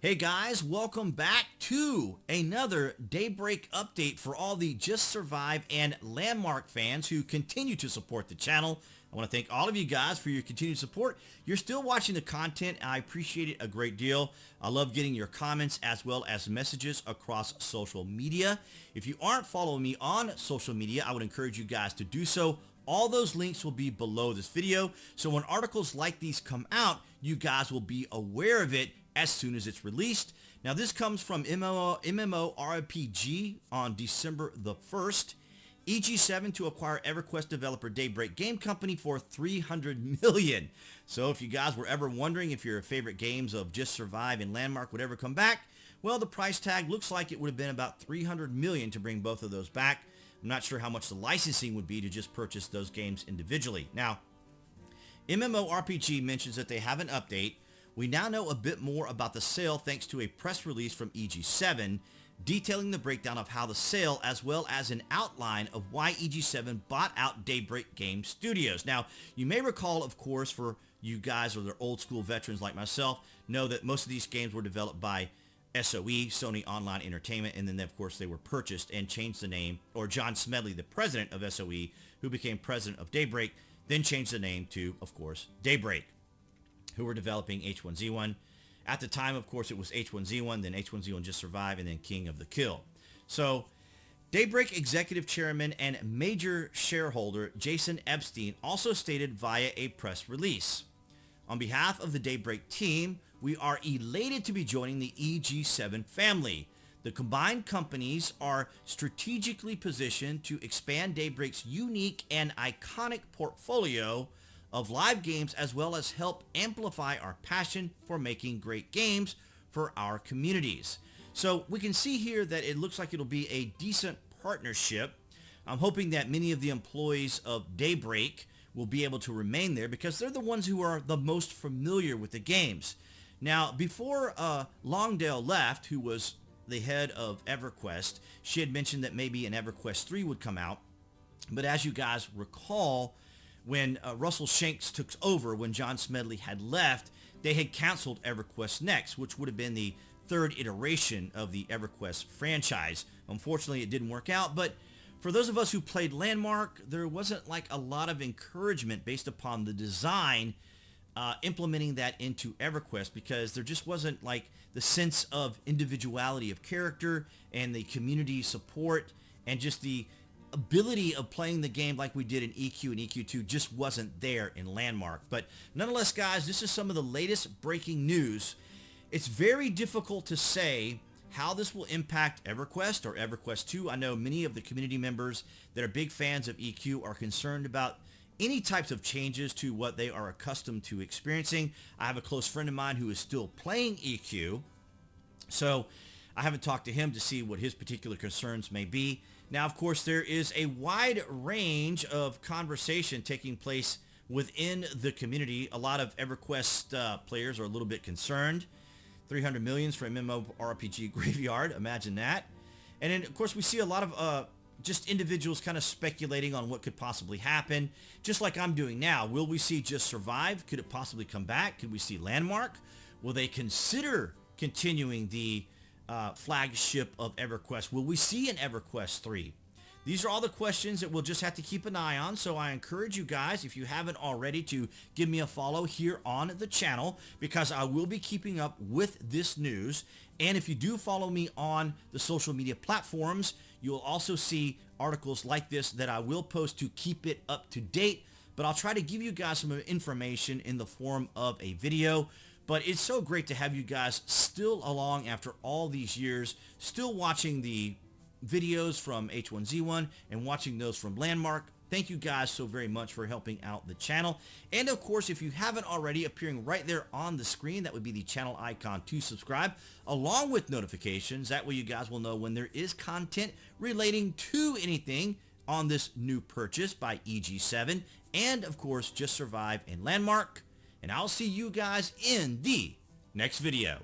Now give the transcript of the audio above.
Hey guys, welcome back to another Daybreak update for all the Just Survive and Landmark fans who continue to support the channel. I want to thank all of you guys for your continued support. You're still watching the content, and I appreciate it a great deal. I love getting your comments as well as messages across social media. If you aren't following me on social media, I would encourage you guys to do so. All those links will be below this video, so when articles like these come out, you guys will be aware of it as soon as it's released. Now this comes from MMORPG on December the 1st. EG7 to acquire Everquest developer Daybreak Game Company for $300 million. So if you guys were ever wondering if your favorite games of Just Survive and Landmark would ever come back, well, the price tag looks like it would have been about $300 million to bring both of those back. I'm not sure how much the licensing would be to just purchase those games individually. Now, MMORPG mentions that they have an update. We now know a bit more about the sale thanks to a press release from EG7 detailing the breakdown of how the sale as well as an outline of why EG7 bought out Daybreak Games Studios. Now, you may recall, of course, for you guys or the old school veterans like myself, know that most of these games were developed by SOE, Sony Online Entertainment, and then of course they were purchased and changed the name, or John Smedley, the president of SOE, who became president of Daybreak, then changed the name to, of course, Daybreak, who were developing H1Z1. At the time, of course, it was H1Z1, then H1Z1 Just Survive, and then King of the Kill. So, Daybreak executive chairman and major shareholder Jason Epstein also stated via a press release, on behalf of the Daybreak team, we are elated to be joining the EG7 family. The combined companies are strategically positioned to expand Daybreak's unique and iconic portfolio of live games, as well as help amplify our passion for making great games for our communities. So we can see here that it looks like it'll be a decent partnership. I'm hoping that many of the employees of Daybreak will be able to remain there because they're the ones who are the most familiar with the games. Now, before Longdale left, who was the head of Everquest, she had mentioned that maybe an Everquest 3 would come out. But as you guys recall, when Russell Shanks took over, when John Smedley had left, they had canceled Everquest Next, which would have been the third iteration of the Everquest franchise. Unfortunately, it didn't work out, but for those of us who played Landmark, there wasn't like a lot of encouragement based upon the design implementing that into Everquest, because there just wasn't like the sense of individuality of character and the community support and just the ability of playing the game like we did in EQ and EQ2 just wasn't there in Landmark. But nonetheless, guys, this is some of the latest breaking news. It's very difficult to say how this will impact Everquest or Everquest 2. I know many of the community members that are big fans of EQ are concerned about any types of changes to what they are accustomed to experiencing. I have a close friend of mine who is still playing EQ, so I haven't talked to him to see what his particular concerns may be. Now, of course, there is a wide range of conversation taking place within the community. A lot of Everquest players are a little bit concerned. 300 millions for MMORPG Graveyard, imagine that. And then, of course, we see a lot of just individuals kind of speculating on what could possibly happen, just like I'm doing now. Will we see Just Survive? Could it possibly come back? Could we see Landmark? Will they consider continuing the flagship of Everquest? Will we see an Everquest 3? These are all the questions that we'll just have to keep an eye on, so I encourage you guys, if you haven't already, to give me a follow here on the channel, because I will be keeping up with this news. And if you do follow me on the social media platforms, you'll also see articles like this that I will post to keep it up to date, but I'll try to give you guys some information in the form of a video. But it's so great to have you guys still along after all these years, still watching the videos from H1Z1 and watching those from Landmark. Thank you guys so very much for helping out the channel. And of course, if you haven't already, appearing right there on the screen, that would be the channel icon to subscribe, along with notifications. That way you guys will know when there is content relating to anything on this new purchase by EG7, and of course, Just Survive and Landmark. And I'll see you guys in the next video.